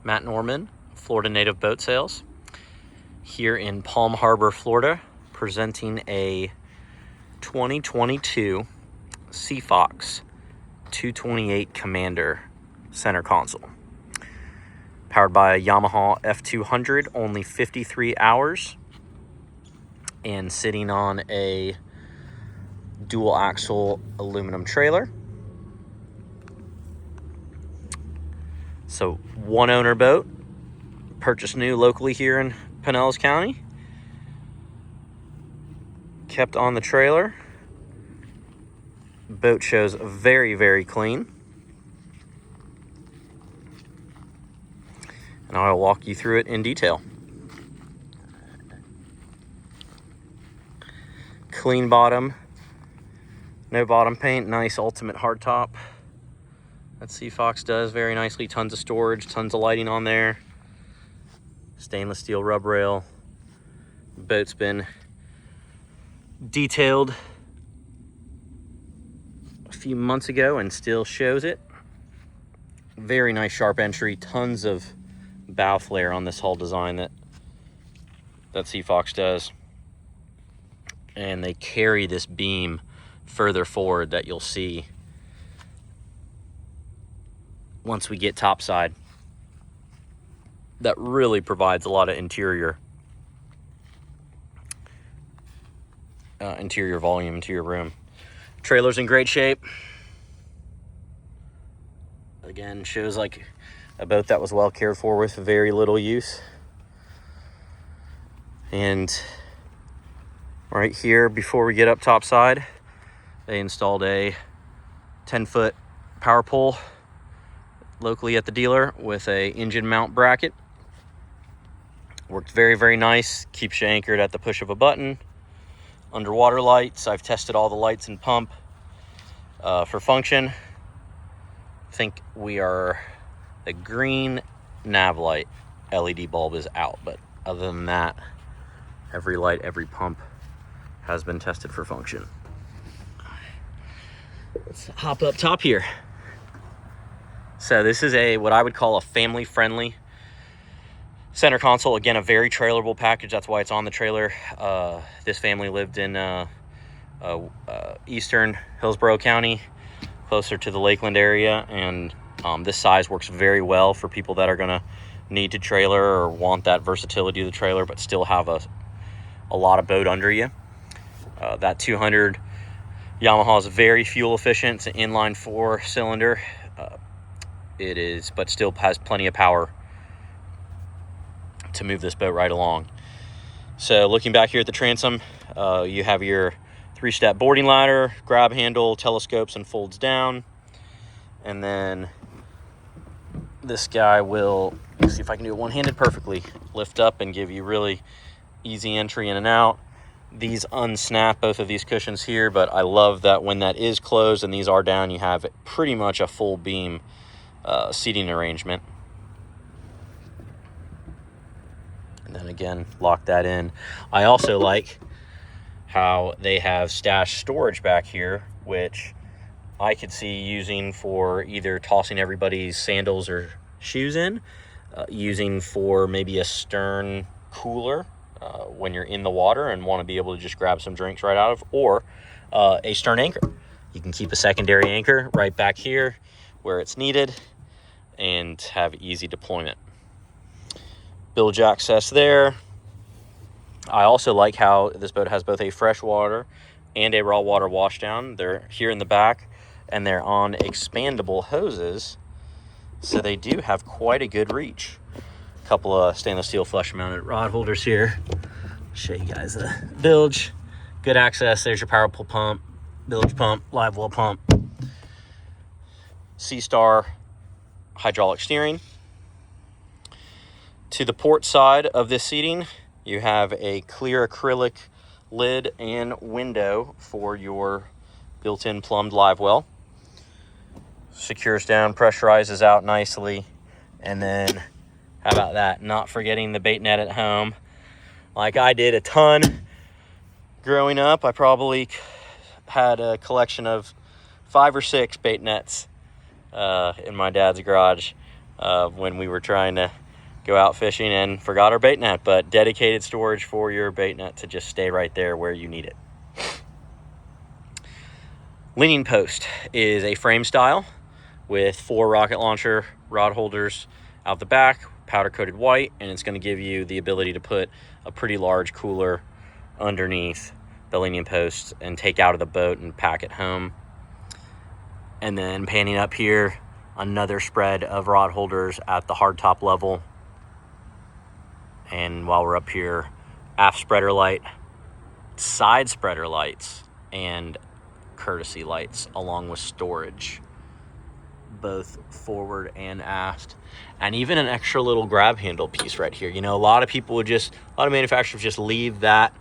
Matt Norman, Florida Native Boat Sales, here in Palm Harbor, Florida, presenting a 2022 Seafox 228 Commander center console. Powered by a Yamaha F200, only 53 hours, and sitting on a dual axle aluminum trailer. So one owner boat, purchased new locally here in Pinellas County, kept on the trailer. Boat shows very, very clean. And I'll walk you through it in detail. Clean bottom, no bottom paint, nice ultimate hardtop. That Seafox does very nicely. Tons of storage, tons of lighting on there. Stainless steel rub rail. Boat's been detailed a few months ago and still shows it. Very nice sharp entry, tons of bow flare on this hull design that Seafox does. And they carry this beam further forward that you'll see once we get topside. That really provides a lot of interior volume into your room. Trailer's in great shape. Again, shows like a boat that was well cared for with very little use. And right here, before we get up topside, they installed a 10-foot power pole locally at the dealer with a engine mount bracket. Worked very, very nice. Keeps you anchored at the push of a button. Underwater lights. I've tested all the lights and pump for function. I think the green nav light LED bulb is out, but other than that, every light, every pump has been tested for function. Let's hop up top here. So this is what I would call a family-friendly center console. Again, a very trailerable package. That's why it's on the trailer. This family lived in eastern Hillsborough County, closer to the Lakeland area, and this size works very well for people that are gonna need to trailer or want that versatility of the trailer, but still have a lot of boat under you. That 200 Yamaha is very fuel efficient. It's an inline 4-cylinder. But still has plenty of power to move this boat right along. So looking back here at the transom, you have your 3-step boarding ladder, grab handle, telescopes, and folds down. And then this guy will, let's see if I can do it one-handed perfectly, lift up and give you really easy entry in and out. These unsnap, both of these cushions here, but I love that when that is closed and these are down, you have pretty much a full beam seating arrangement. And then again, lock that in. I also like how they have stashed storage back here, which I could see using for either tossing everybody's sandals or shoes in, using for maybe a stern cooler when you're in the water and want to be able to just grab some drinks right out of, or a stern anchor. You can keep a secondary anchor right back here where it's needed and have easy deployment. Bilge access there. I also like how this boat has both a freshwater and a raw water washdown. They're here in the back, and they're on expandable hoses, so they do have quite a good reach. A couple of stainless steel flush mounted rod holders here. Show you guys the bilge. Good access. There's your power pull pump, bilge pump, live well pump, C-Star hydraulic steering. To the port side of this seating, you have a clear acrylic lid and window for your built-in plumbed live well. Secures down, pressurizes out nicely. And then, how about that? Not forgetting the bait net at home. Like I did a ton growing up. I probably had a collection of 5 or 6 bait nets in my dad's garage. when we were trying to go out fishing and forgot our bait net, but dedicated storage for your bait net to just stay right there where you need it. Leaning post is a frame style with 4 rocket launcher rod holders out the back, powder coated white, and it's going to give you the ability to put a pretty large cooler underneath the leaning post and take out of the boat and pack it home. And then panning up here, another spread of rod holders at the hardtop level. And while we're up here, aft spreader light, side spreader lights, and courtesy lights along with storage, both forward and aft, and even an extra little grab handle piece right here. You know, a lot of manufacturers just leave that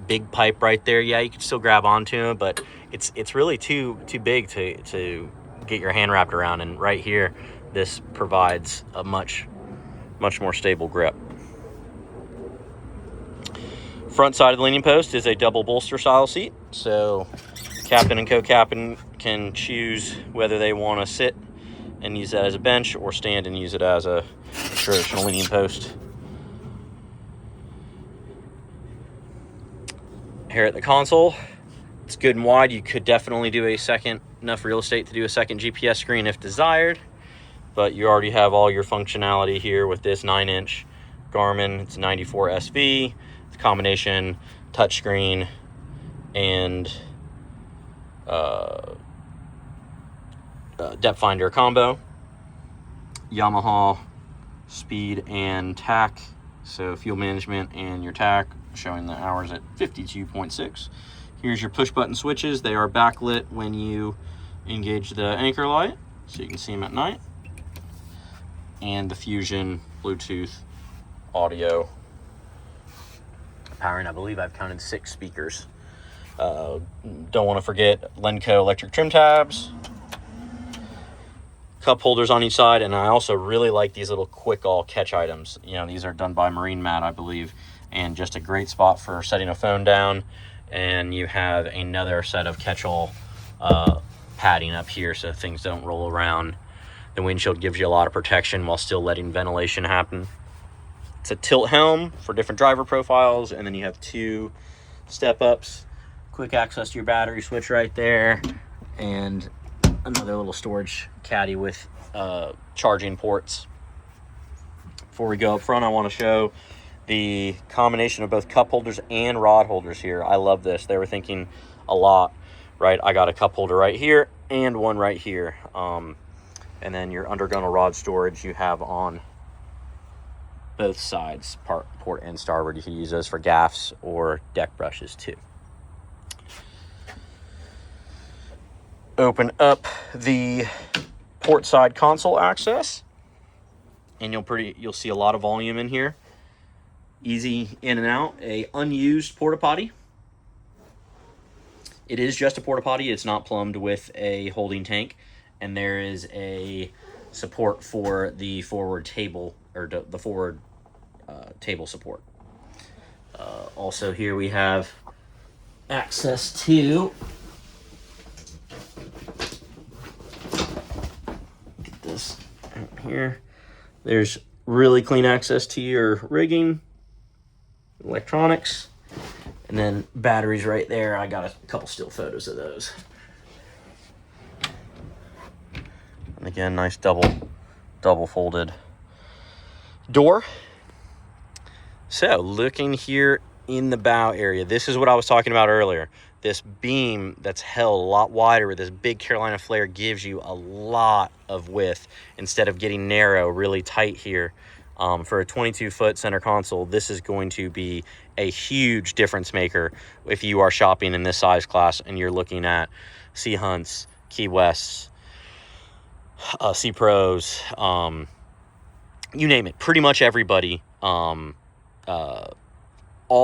big pipe right there. Yeah, you can still grab onto it, but it's really too big to get your hand wrapped around. And right here, this provides a much more stable grip. Front side of the leaning post is a double bolster style seat, so captain and co-captain can choose whether they want to sit and use that as a bench or stand and use it as a traditional leaning post. Here at the console, it's good and wide. You could definitely do enough real estate to do a second GPS screen if desired, but you already have all your functionality here with this 9-inch Garmin. It's 94 SV. It's a combination touchscreen and depth finder combo. Yamaha speed and tack, so fuel management and your tack, showing the hours at 52.6. Here's your push button switches. They are backlit when you engage the anchor light, so you can see them at night. And the Fusion Bluetooth audio, powering, I believe I've counted 6 speakers. Don't want to forget Lenco electric trim tabs, cup holders on each side, and I also really like these little quick all catch items. You know, these are done by Marine Mat, I believe, and just a great spot for setting a phone down. And you have another set of catch-all padding up here so things don't roll around. The windshield gives you a lot of protection while still letting ventilation happen. It's a tilt helm for different driver profiles, and then you have 2 step-ups, quick access to your battery switch right there, and another little storage caddy with charging ports. Before we go up front, I want to show the combination of both cup holders and rod holders here. I love this. They were thinking a lot, right? I got a cup holder right here and one right here. And then your undergunnel rod storage you have on both sides, port and starboard. You can use those for gaffs or deck brushes too. Open up the port side console access, and you'll see a lot of volume in here. Easy in and out. A unused porta potty. It is just a porta potty. It's not plumbed with a holding tank, and there is a support for the forward table, or the forward table support. Also here we have access to, get this out here. There's really clean access to your rigging, electronics, and then batteries right there. I got a couple still photos of those. And again, nice double folded door. So looking here in the bow area, this is what I was talking about earlier. This beam that's held a lot wider with this big Carolina flare gives you a lot of width instead of getting narrow, really tight here. For a 22-foot center console, this is going to be a huge difference maker if you are shopping in this size class and you're looking at Sea Hunts, Key Wests, Sea Pros, you name it. Pretty much everybody, all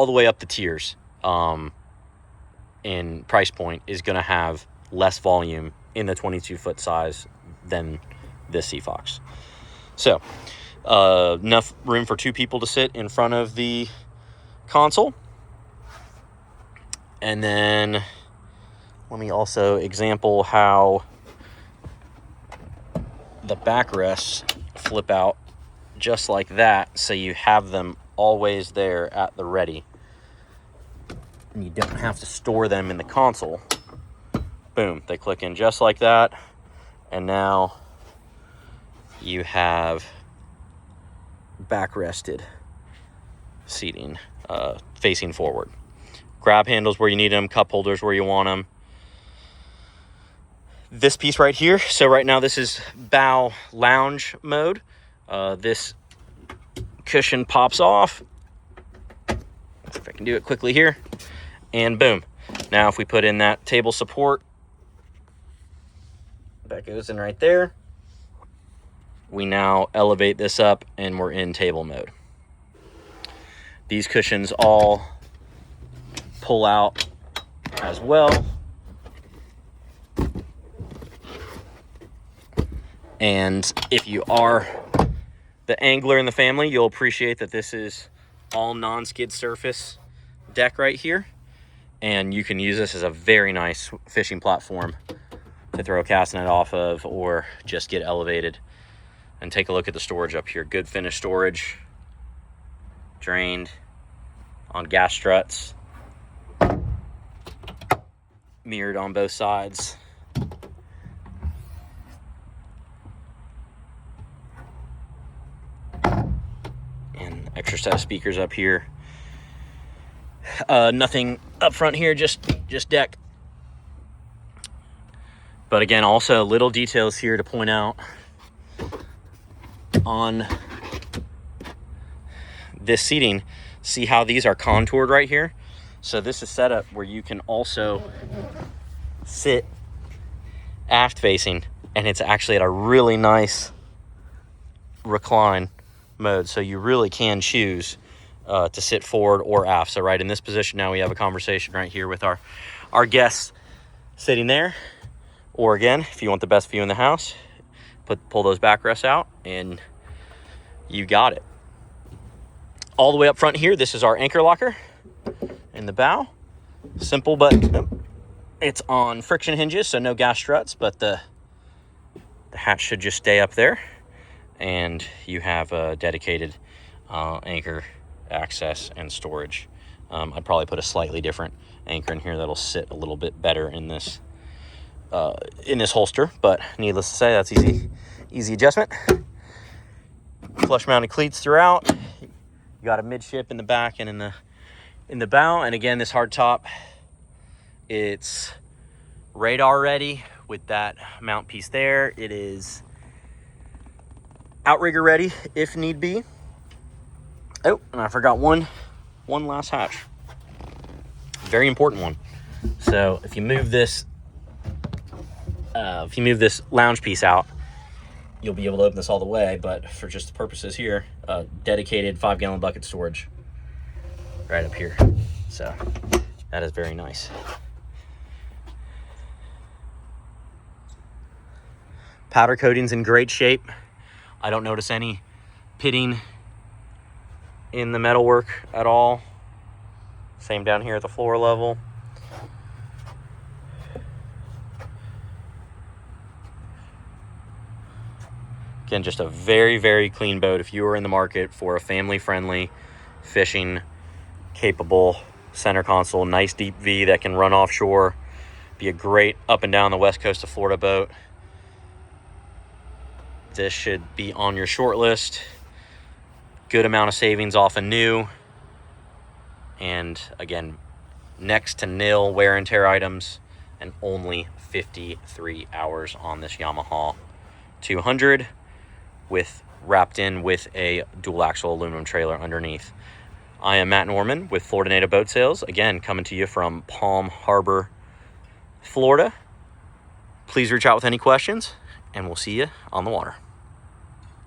the way up the tiers in price point is going to have less volume in the 22-foot size than this Sea Fox. So enough room for 2 people to sit in front of the console. And then let me also example how the backrests flip out just like that, so you have them always there at the ready. And you don't have to store them in the console. Boom, they click in just like that. And now you have backrested seating, facing forward. Grab handles where you need them, cup holders where you want them. This piece right here, so right now this is bow lounge mode. This cushion pops off. If I can do it quickly here, and boom. Now if we put in that table support, that goes in right there. We now elevate this up and we're in table mode. These cushions all pull out as well. And if you are the angler in the family, you'll appreciate that this is all non-skid surface deck right here. And you can use this as a very nice fishing platform to throw a cast net off of, or just get elevated. And take a look at the storage up here. Good finished storage, drained on gas struts, mirrored on both sides. And extra set of speakers up here. Nothing up front here, just deck. But again, also little details here to point out on this seating. See how these are contoured right here? So this is set up where you can also sit aft facing, and it's actually at a really nice recline mode. So you really can choose to sit forward or aft. So right in this position now, we have a conversation right here with our guests sitting there. Or again, if you want the best view in the house, pull those backrests out and you got it. All the way up front here, this is our anchor locker in the bow. Simple, but it's on friction hinges, so no gas struts, but the hatch should just stay up there. And you have a dedicated anchor access and storage. I'd probably put a slightly different anchor in here that'll sit a little bit better in this holster, but needless to say, that's easy adjustment. Flush mounted cleats throughout. You got a midship in the back and in the bow. And again, this hardtop, it's radar ready with that mount piece there. It is outrigger ready if need be. Oh, and I forgot one last hatch. Very important one. So if you move this lounge piece out, you'll be able to open this all the way, but for just the purposes here, dedicated 5-gallon bucket storage right up here. So that is very nice. Powder coating's in great shape. I don't notice any pitting in the metalwork at all. Same down here at the floor level. Again, just a very, very clean boat. If you are in the market for a family-friendly, fishing capable center console, nice deep V that can run offshore, be a great up and down the west coast of Florida boat, this should be on your short list. Good amount of savings off a new. And again, next to nil wear and tear items, and only 53 hours on this Yamaha 200. Wrapped in with a dual axle aluminum trailer underneath. I am Matt Norman with Florida Native Boat Sales, again coming to you from Palm Harbor, Florida. Please reach out with any questions, and we'll see you on the water.